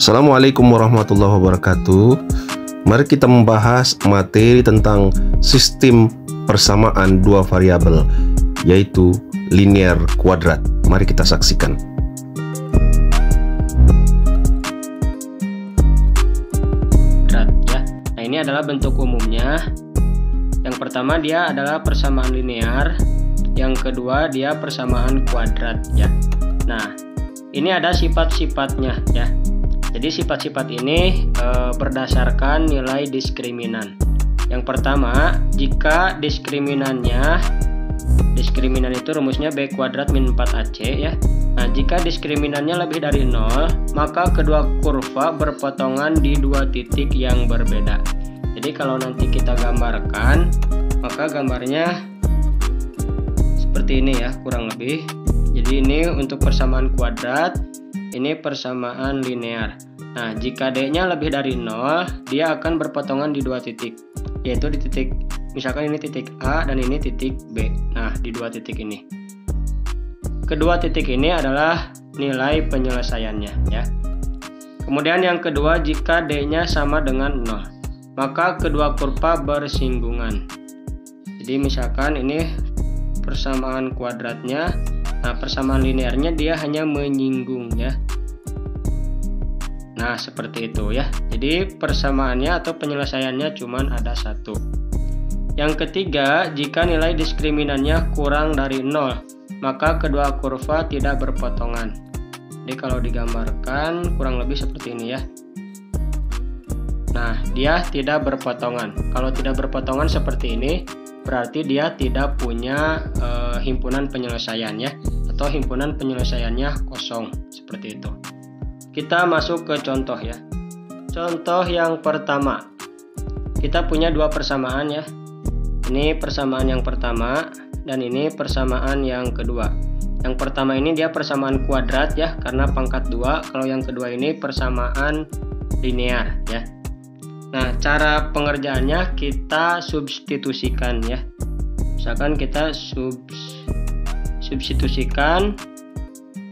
Assalamualaikum warahmatullahi wabarakatuh. Mari kita membahas materi tentang sistem persamaan dua variabel, yaitu linear kuadrat. Mari kita saksikan. Nah, ini adalah bentuk umumnya. Yang pertama dia adalah persamaan linear, yang kedua dia persamaan kuadrat ya. Nah, ini ada sifat-sifatnya ya. Jadi sifat-sifat ini berdasarkan nilai diskriminan. Yang pertama, jika diskriminan itu rumusnya B kuadrat min 4AC ya. Nah, jika diskriminannya lebih dari 0, maka kedua kurva berpotongan di dua titik yang berbeda. Jadi kalau nanti kita gambarkan, maka gambarnya seperti ini ya, kurang lebih. Jadi ini untuk persamaan kuadrat, ini persamaan linear. Nah, jika D-nya lebih dari 0, dia akan berpotongan di dua titik, yaitu di titik, misalkan ini titik A dan ini titik B. Nah, di dua titik ini. Kedua titik ini adalah nilai penyelesaiannya ya. Kemudian yang kedua, jika D-nya sama dengan 0, maka kedua kurva bersinggungan. Jadi misalkan ini persamaan kuadratnya, nah persamaan linearnya dia hanya menyinggung ya. Nah, seperti itu ya. Jadi persamaannya atau penyelesaiannya cuma ada satu. Yang ketiga, jika nilai diskriminannya kurang dari 0, maka kedua kurva tidak berpotongan. Jadi kalau digambarkan kurang lebih seperti ini ya. Nah, dia tidak berpotongan. Kalau tidak berpotongan seperti ini, berarti dia tidak punya himpunan penyelesaian ya, atau himpunan penyelesaiannya kosong, seperti itu. Kita masuk ke contoh ya. Contoh yang pertama, kita punya dua persamaan ya. Ini persamaan yang pertama dan ini persamaan yang kedua. Yang pertama ini dia persamaan kuadrat ya, karena pangkat 2. Kalau yang kedua ini persamaan linear ya. Nah, cara pengerjaannya kita substitusikan ya. Misalkan kita substitusikan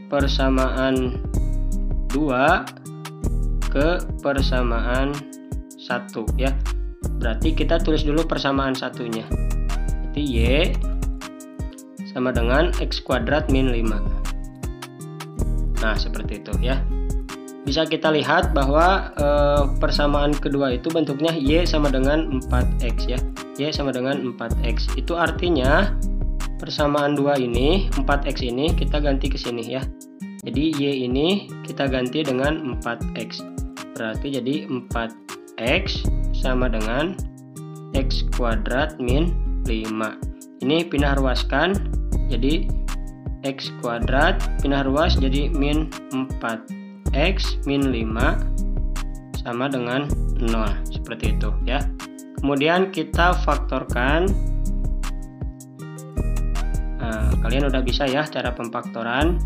persamaan 2 ke persamaan 1 ya. Berarti kita tulis dulu persamaan satunya. Berarti Y sama dengan X kuadrat min 5. Nah, seperti itu ya. Bisa kita lihat bahwa persamaan kedua itu bentuknya Y sama dengan 4X ya. Y sama dengan 4X. Itu artinya persamaan 2 ini, 4X ini kita ganti ke sini ya. Jadi Y ini kita ganti dengan 4X. Berarti jadi 4X sama dengan X kuadrat min 5. Ini pindah ruaskan. Jadi X kuadrat pindah ruas jadi min 4X min 5 sama dengan 0. Seperti itu ya. Kemudian kita faktorkan. Nah, kalian udah bisa ya cara pemfaktoran.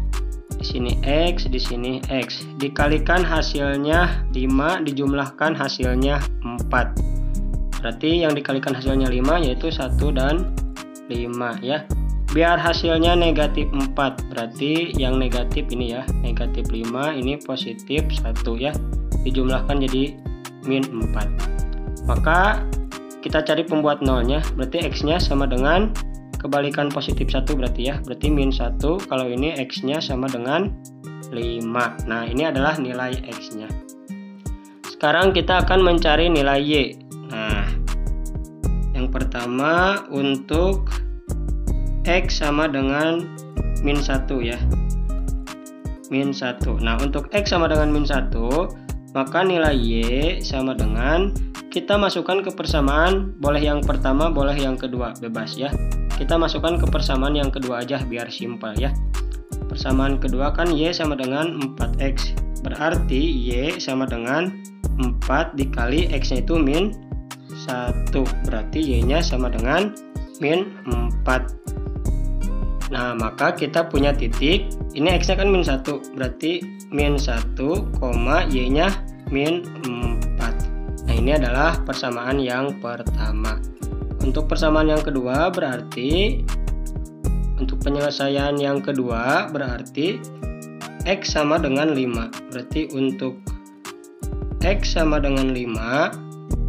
Di sini X, di sini X. Dikalikan hasilnya 5, dijumlahkan hasilnya 4. Berarti yang dikalikan hasilnya 5 yaitu 1 dan 5 ya. Biar hasilnya negatif 4, berarti yang negatif ini ya, negatif 5, ini positif 1 ya. Dijumlahkan jadi min 4. Maka kita cari pembuat nolnya, berarti X-nya sama dengan kebalikan positif 1 berarti ya. Berarti min 1, kalau ini X-nya sama dengan 5. Nah, ini adalah nilai X-nya. Sekarang kita akan mencari nilai Y. Nah, yang pertama untuk X sama dengan min 1 ya. Min 1. Nah, untuk X sama dengan min 1, maka nilai Y sama dengan, kita masukkan ke persamaan, boleh yang pertama, boleh yang kedua, bebas ya. Kita masukkan ke persamaan yang kedua aja biar simpel ya. Persamaan kedua kan Y sama dengan 4X. Berarti Y sama dengan 4 dikali X-nya itu min 1. Berarti Y-nya sama dengan min 4. Nah, maka kita punya titik. Ini X-nya kan min 1. Berarti min 1, Y-nya min 4. Nah, ini adalah persamaan yang pertama. Untuk persamaan yang kedua berarti, untuk penyelesaian yang kedua berarti X sama dengan 5. Berarti untuk X sama dengan 5,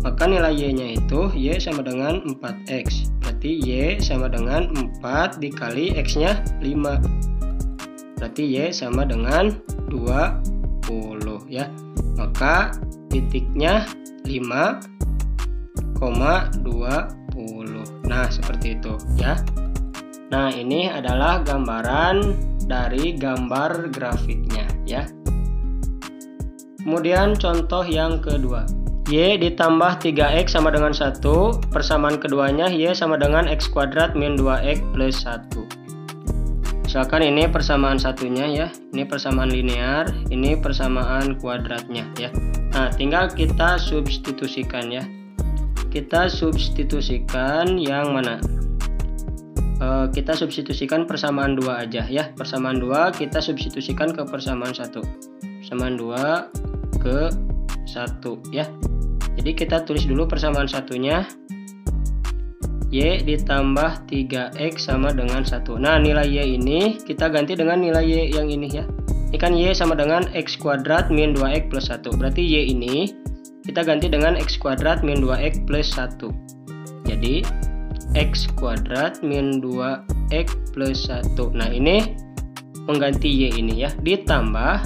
maka nilai Y-nya itu Y sama dengan 4X. Berarti Y sama dengan 4 dikali X-nya 5. Berarti Y sama dengan 20 ya. Maka titiknya 5,20. Nah, seperti itu ya. Nah, ini adalah gambaran dari gambar grafiknya ya. Kemudian contoh yang kedua. Y ditambah 3X sama dengan 1. Persamaan keduanya Y sama dengan X kuadrat min 2X plus 1. Misalkan ini persamaan satunya ya. Ini persamaan linear, ini persamaan kuadratnya ya. Nah, tinggal kita substitusikan ya. Kita substitusikan yang mana? Kita substitusikan persamaan 2 aja ya. Persamaan 2 kita substitusikan ke persamaan 1. Persamaan 2 ke 1 ya. Jadi kita tulis dulu persamaan satunya. Y ditambah 3X sama dengan 1. Nah, nilai Y ini kita ganti dengan nilai Y yang ini ya. Ini kan Y sama dengan X kuadrat min 2X plus 1. Berarti Y ini kita ganti dengan X kuadrat min 2X plus 1. Jadi X kuadrat min 2X plus 1. Nah, ini mengganti Y ini ya. Ditambah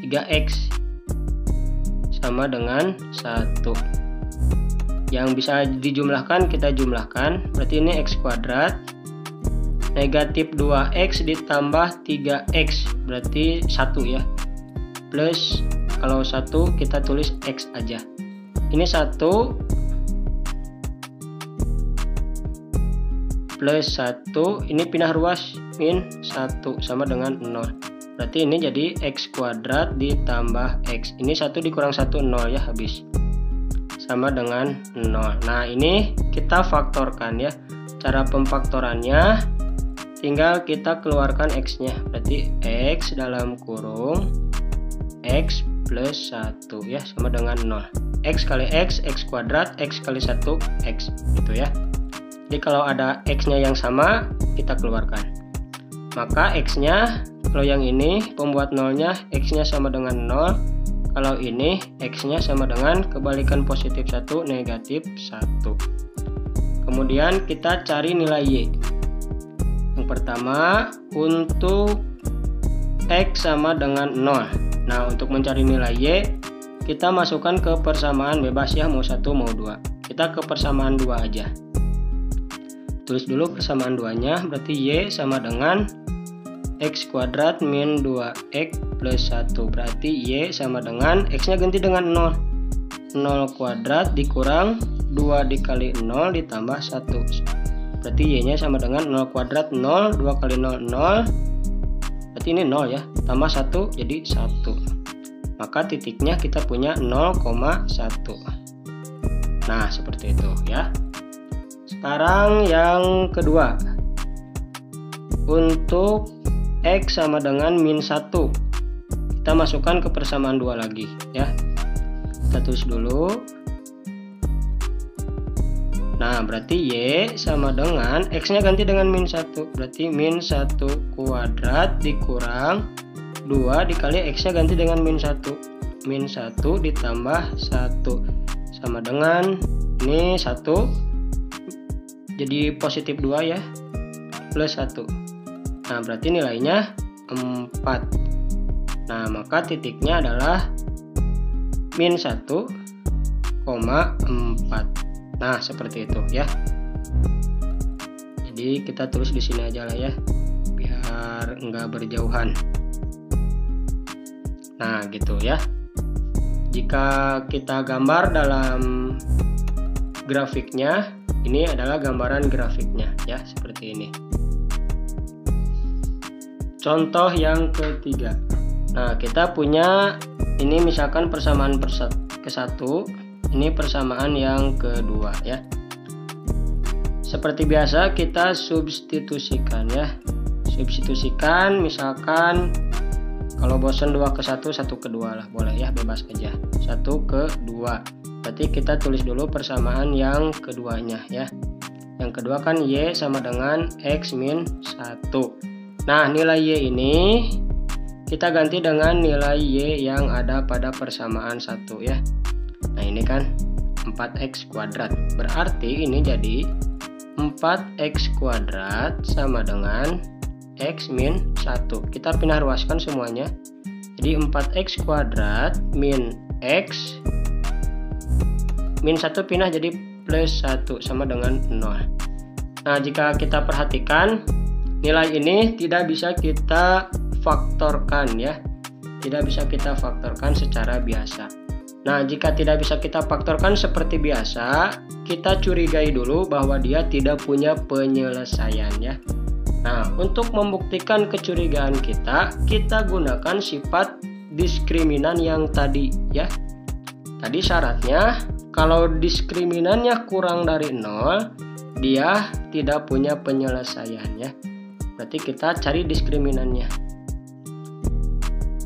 3X sama dengan 1. Yang bisa dijumlahkan kita jumlahkan. Berarti ini X kuadrat negatif 2X ditambah 3X. Berarti 1 ya. Plus kalau 1 kita tulis X aja. Ini 1 plus 1, ini pindah ruas min 1 sama dengan 0. Berarti ini jadi X kuadrat ditambah X. Ini 1 dikurang 1, 0 ya, habis. Sama dengan 0. Nah, ini kita faktorkan ya. Cara pemfaktorannya tinggal kita keluarkan X-nya. Berarti X dalam kurung X plus 1 ya, sama dengan 0. X kali X, X kuadrat, X kali 1, X. Gitu ya. Jadi kalau ada X-nya yang sama, kita keluarkan. Maka X-nya, kalau yang ini pembuat nolnya, X-nya sama dengan 0. Kalau ini X-nya sama dengan kebalikan positif 1, negatif 1. Kemudian kita cari nilai Y. Yang pertama, untuk X sama dengan 0. Nah, untuk mencari nilai Y, kita masukkan ke persamaan bebas ya, mau 1 mau 2. Kita ke persamaan 2 aja. Tulis dulu persamaan 2-nya, berarti Y sama dengan X kuadrat min 2X plus 1. Berarti Y sama dengan X-nya ganti dengan 0. 0 kuadrat dikurang 2 dikali 0 ditambah 1. Berarti Y-nya sama dengan 0 kuadrat 0, 2 kali 0, 0. Berarti ini 0 ya, tambah 1 jadi 1. Maka titiknya kita punya 0,1. Nah, seperti itu ya. Sekarang yang kedua, untuk X sama dengan min 1, kita masukkan ke persamaan 2 lagi ya. Kita tulis dulu. Nah, berarti Y sama dengan X-nya ganti dengan min 1. Berarti min 1 kuadrat dikurang 2 dikali X-nya ganti dengan min 1. Min 1 ditambah 1 sama dengan ini 1 jadi positif 2 ya, plus 1. Nah, berarti nilainya 4. Nah, maka titiknya adalah min 1,4. Nah, seperti itu ya. Jadi kita tulis di sini aja lah ya, biar enggak berjauhan. Nah, gitu ya. Jika kita gambar dalam grafiknya, ini adalah gambaran grafiknya ya, seperti ini. Contoh yang ketiga. Nah, kita punya ini misalkan persamaan ke-1, ini persamaan yang kedua ya. Seperti biasa kita substitusikan ya. Substitusikan misalkan kalau bosan 2 ke 1, 1 ke 2 lah, boleh ya, bebas aja. 1 ke 2. Berarti kita tulis dulu persamaan yang keduanya ya. Yang kedua kan Y sama dengan X min 1. Nah, nilai Y ini kita ganti dengan nilai Y yang ada pada persamaan 1 ya. Nah ini kan 4x kuadrat, berarti ini jadi 4x kuadrat sama dengan x min 1. Kita pindah ruaskan semuanya. Jadi 4x kuadrat min x min 1 pindah jadi plus 1 sama dengan 0. Nah jika kita perhatikan, nilai ini tidak bisa kita faktorkan ya. Tidak bisa kita faktorkan secara biasa. Nah jika tidak bisa kita faktorkan seperti biasa, kita curigai dulu bahwa dia tidak punya penyelesaian ya. Nah untuk membuktikan kecurigaan kita gunakan sifat diskriminan yang tadi ya. Tadi syaratnya kalau diskriminannya kurang dari 0, dia tidak punya penyelesaian ya. Berarti kita cari diskriminannya.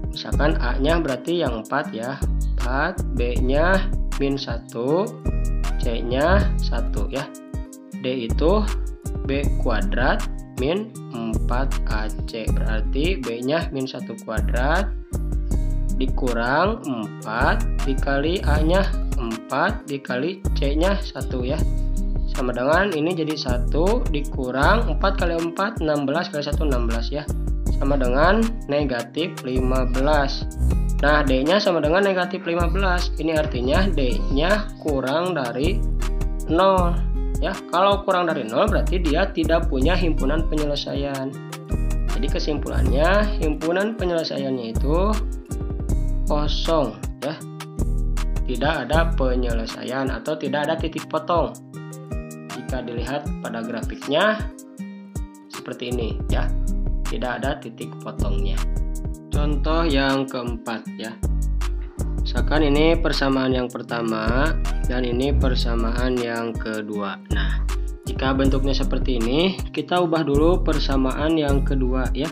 Misalkan A-nya berarti yang 4 ya. 4, B-nya min 1, C-nya 1 ya. D itu B kuadrat min 4AC. Berarti B-nya min 1 kuadrat dikurang 4 dikali A-nya 4 dikali C-nya 1 ya. Sama dengan ini jadi 1 dikurang 4 kali 4 16 kali 1 16 ya. Sama dengan negatif 15. Nah D-nya sama dengan negatif 15. Ini artinya D-nya kurang dari 0 ya. Kalau kurang dari 0 berarti dia tidak punya himpunan penyelesaian. Jadi kesimpulannya himpunan penyelesaiannya itu kosong ya. Tidak ada penyelesaian atau tidak ada titik potong. Jika dilihat pada grafiknya seperti ini ya, tidak ada titik potongnya. Contoh yang keempat ya. Misalkan ini persamaan yang pertama dan ini persamaan yang kedua. Nah, jika bentuknya seperti ini, kita ubah dulu persamaan yang kedua ya.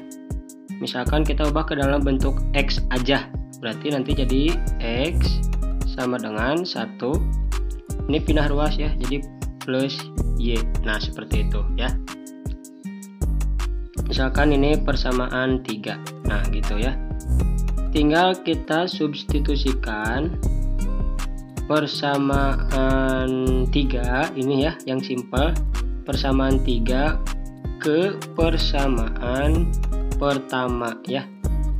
Misalkan kita ubah ke dalam bentuk X aja. Berarti nanti jadi X sama dengan 1. Ini pindah ruas ya, jadi plus Y. Nah seperti itu ya. Misalkan ini persamaan 3. Nah gitu ya. Tinggal kita substitusikan persamaan 3 ini ya, yang simpel. Persamaan 3 ke persamaan pertama ya.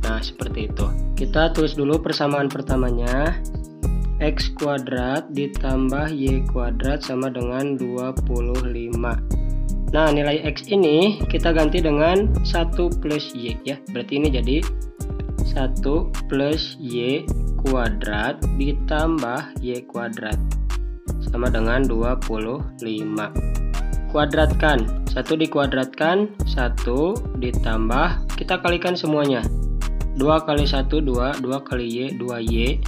Nah seperti itu. Kita tulis dulu persamaan pertamanya. X kuadrat ditambah Y kuadrat sama dengan 25. Nah nilai X ini kita ganti dengan 1 plus Y ya. Berarti ini jadi 1 plus Y kuadrat ditambah Y kuadrat sama dengan 25. Kuadratkan, 1 dikuadratkan, 1 ditambah, kita kalikan semuanya. 2 kali 1 2, 2 kali Y 2Y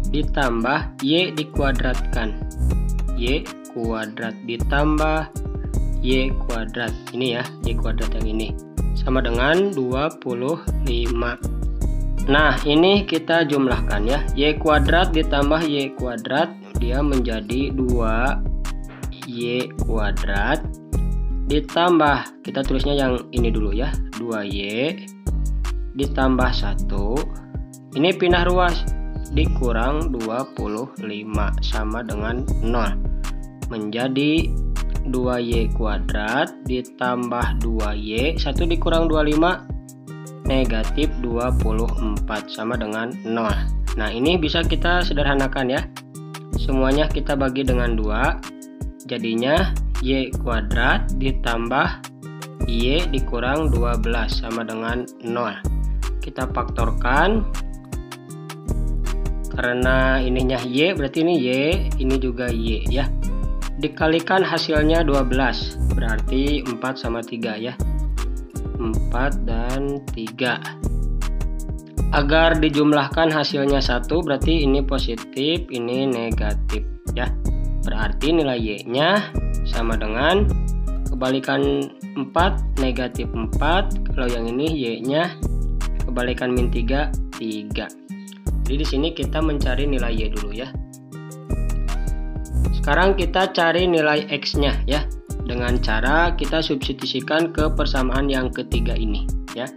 ditambah Y dikuadratkan, Y kuadrat ditambah Y kuadrat, ini ya Y kuadrat yang ini sama dengan 25. Nah ini kita jumlahkan ya, Y kuadrat ditambah Y kuadrat dia menjadi 2Y kuadrat ditambah, kita tulisnya yang ini dulu ya, 2Y ditambah 1, ini pindah ruas, dikurang 25 sama dengan 0 menjadi 2Y kuadrat ditambah 2Y, 1 dikurang 25 negatif 24 sama dengan 0. Nah ini bisa kita sederhanakan ya, semuanya kita bagi dengan 2, jadinya Y kuadrat ditambah Y dikurang 12 sama dengan 0. Kita faktorkan, karena ininya Y berarti ini Y, ini juga Y ya. Dikalikan hasilnya 12, berarti 4 sama 3 ya. 4 dan 3. Agar dijumlahkan hasilnya 1, berarti ini positif, ini negatif ya. Berarti nilai Y-nya sama dengan kebalikan 4 negatif 4. Kalau yang ini Y-nya kebalikan min 3 3. Jadi di sini kita mencari nilai Y dulu ya. Sekarang kita cari nilai X-nya ya, dengan cara kita substitusikan ke persamaan yang ketiga ini ya.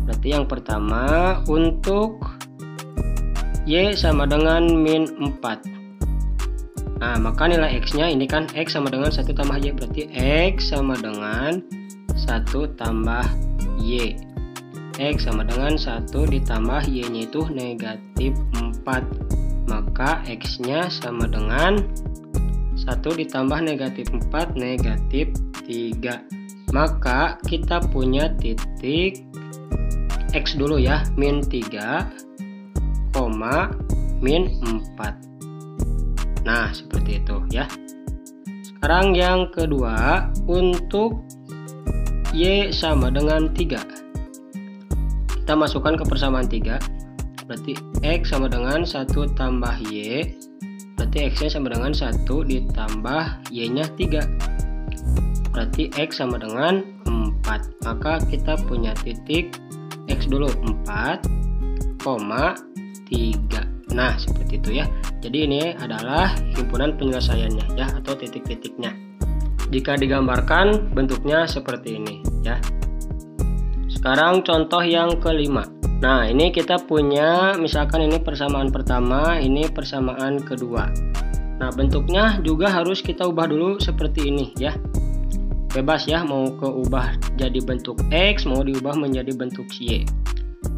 Berarti yang pertama untuk Y sama dengan min 4. Nah, maka nilai X-nya ini kan X sama dengan 1 tambah Y. Berarti X sama dengan 1 tambah Y. X sama dengan 1 ditambah Y-nya itu negatif 4. Maka X-nya sama dengan 1 ditambah negatif 4, negatif 3. Maka kita punya titik X dulu ya, min 3, min 4. Nah, seperti itu ya. Sekarang yang kedua, untuk Y sama dengan 3. Kita masukkan ke persamaan 3. Berarti X sama dengan 1 tambah Y. Berarti X-nya sama dengan 1 ditambah Y-nya 3. Berarti X sama dengan 4. Maka kita punya titik X dulu 4, 3. Nah, seperti itu ya. Jadi ini adalah himpunan penyelesaiannya ya, atau titik-titiknya. Jika digambarkan bentuknya seperti ini ya. Sekarang contoh yang kelima. Nah, ini kita punya misalkan ini persamaan pertama, ini persamaan kedua. Nah, bentuknya juga harus kita ubah dulu seperti ini ya. Bebas ya, mau keubah jadi bentuk X, mau diubah menjadi bentuk Y.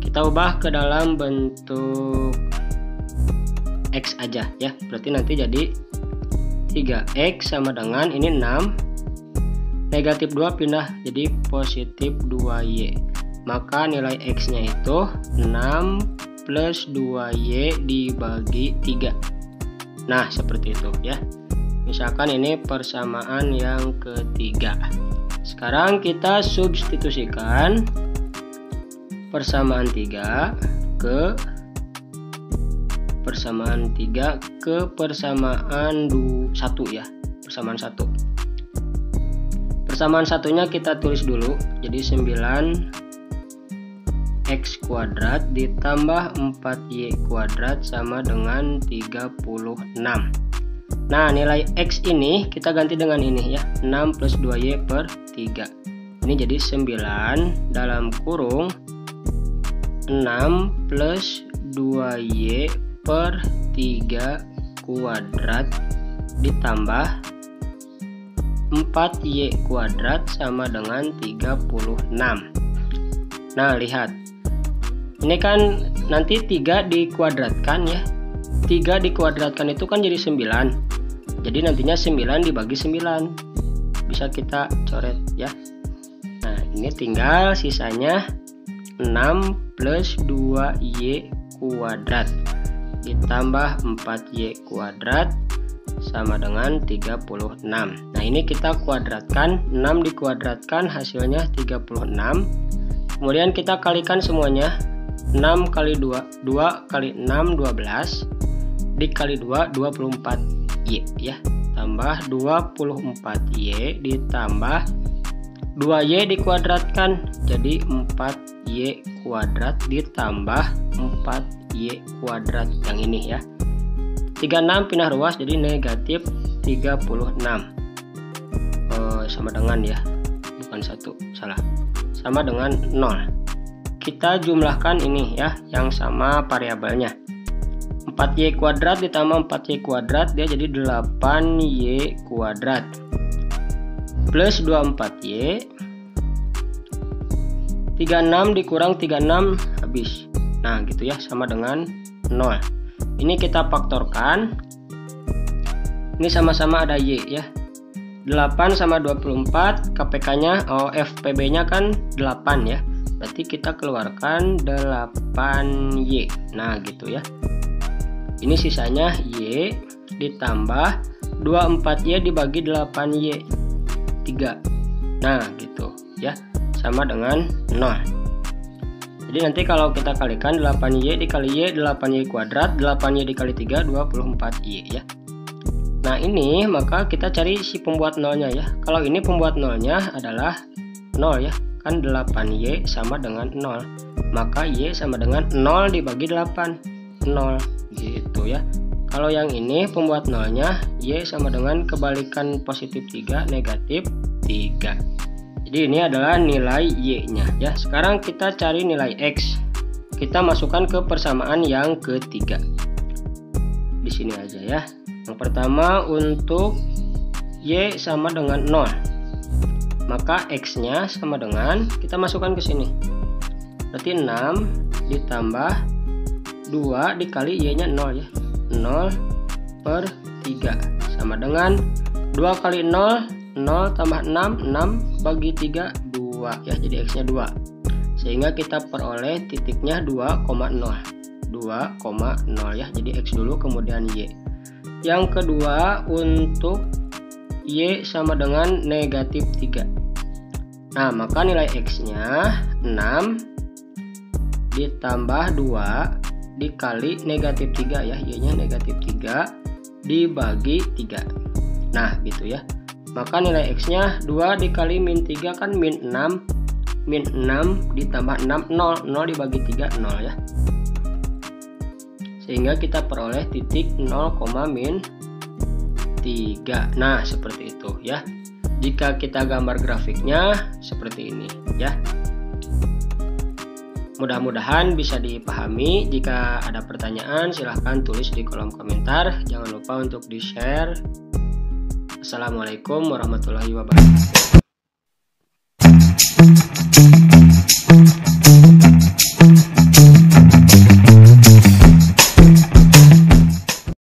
Kita ubah ke dalam bentuk X aja ya. Berarti nanti jadi 3X sama dengan ini 6, negatif 2 pindah jadi positif 2Y. Maka nilai X-nya itu 6 plus 2Y dibagi 3. Nah, seperti itu ya. Misalkan ini persamaan yang ketiga. Sekarang kita substitusikan persamaan 3 ke persamaan 3 ke persamaan 1 ya. Persamaan 1. Persamaan satunya kita tulis dulu. Jadi 9x kuadrat ditambah 4y kuadrat sama dengan 36. Nah, nilai X ini kita ganti dengan ini ya, 6 plus 2Y per 3. Ini jadi 9 dalam kurung 6 plus 2Y per 3 kuadrat ditambah 4Y kuadrat sama dengan 36. Nah, lihat. Ini kan nanti 3 dikuadratkan ya. 3 dikuadratkan itu kan jadi 9. Jadi nantinya 9 dibagi 9. Bisa kita coret ya. Nah, ini tinggal sisanya 6 plus 2Y kuadrat ditambah 4Y kuadrat sama dengan 36. Nah, ini kita kuadratkan, 6 dikuadratkan hasilnya 36. Kemudian kita kalikan semuanya. 6 kali 2, 2 kali 6 12, dikali 2 24Y ya. Tambah 24Y ditambah 2Y dikuadratkan jadi 4Y kuadrat ditambah 4Y kuadrat yang ini ya. 36 pindah ruas jadi negatif 36. Sama dengan ya, bukan 1, salah. Sama dengan 0. Kita jumlahkan ini ya, yang sama variabelnya. 4Y kuadrat ditambah 4Y kuadrat dia jadi 8Y kuadrat plus 24Y. 36 dikurang 36 habis. Nah, gitu ya, sama dengan 0. Ini kita faktorkan. Ini sama-sama ada Y ya. 8 sama 24, KPK-nya FPB-nya kan 8 ya. Berarti kita keluarkan 8Y. Nah, gitu ya. Ini sisanya Y ditambah 24Y dibagi 8Y 3. Nah, gitu ya. Sama dengan 0. Jadi nanti kalau kita kalikan 8Y dikali Y 8Y kuadrat, 8Y dikali 3 24Y ya. Nah, ini maka kita cari si pembuat nolnya ya. Kalau ini pembuat nolnya adalah 0 ya. Kan 8Y sama dengan 0. Maka Y sama dengan 0 dibagi 8. 0 gitu ya. Kalau yang ini pembuat nolnya Y sama dengan kebalikan positif 3 negatif 3. Jadi ini adalah nilai Y-nya ya. Sekarang kita cari nilai X. Kita masukkan ke persamaan yang ketiga. Di sini aja ya. Yang pertama untuk Y sama dengan 0. Maka X-nya sama dengan, kita masukkan ke sini. Berarti 6 ditambah 2 dikali Y-nya 0 ya. 0/3 sama dengan 2 kali 0, 0 tambah 6, 6 bagi 3, 2 ya. Jadi X-nya 2. Sehingga kita peroleh titiknya 2,0 ya. Jadi X dulu kemudian Y. Yang kedua untuk Y sama dengan negatif 3. Nah maka nilai X nya 6 ditambah 2 dikali negatif 3 ya. Y nya negatif 3 dibagi 3. Nah gitu ya. Maka nilai X nya 2 dikali min 3 kan min 6. Min 6 ditambah 6, 0 dibagi 3, 0 ya. Sehingga kita peroleh titik 0,-3. Nah seperti itu ya. Jika kita gambar grafiknya seperti ini ya. Mudah-mudahan bisa dipahami. Jika ada pertanyaan silahkan tulis di kolom komentar. Jangan lupa untuk di-share. Assalamualaikum warahmatullahi wabarakatuh.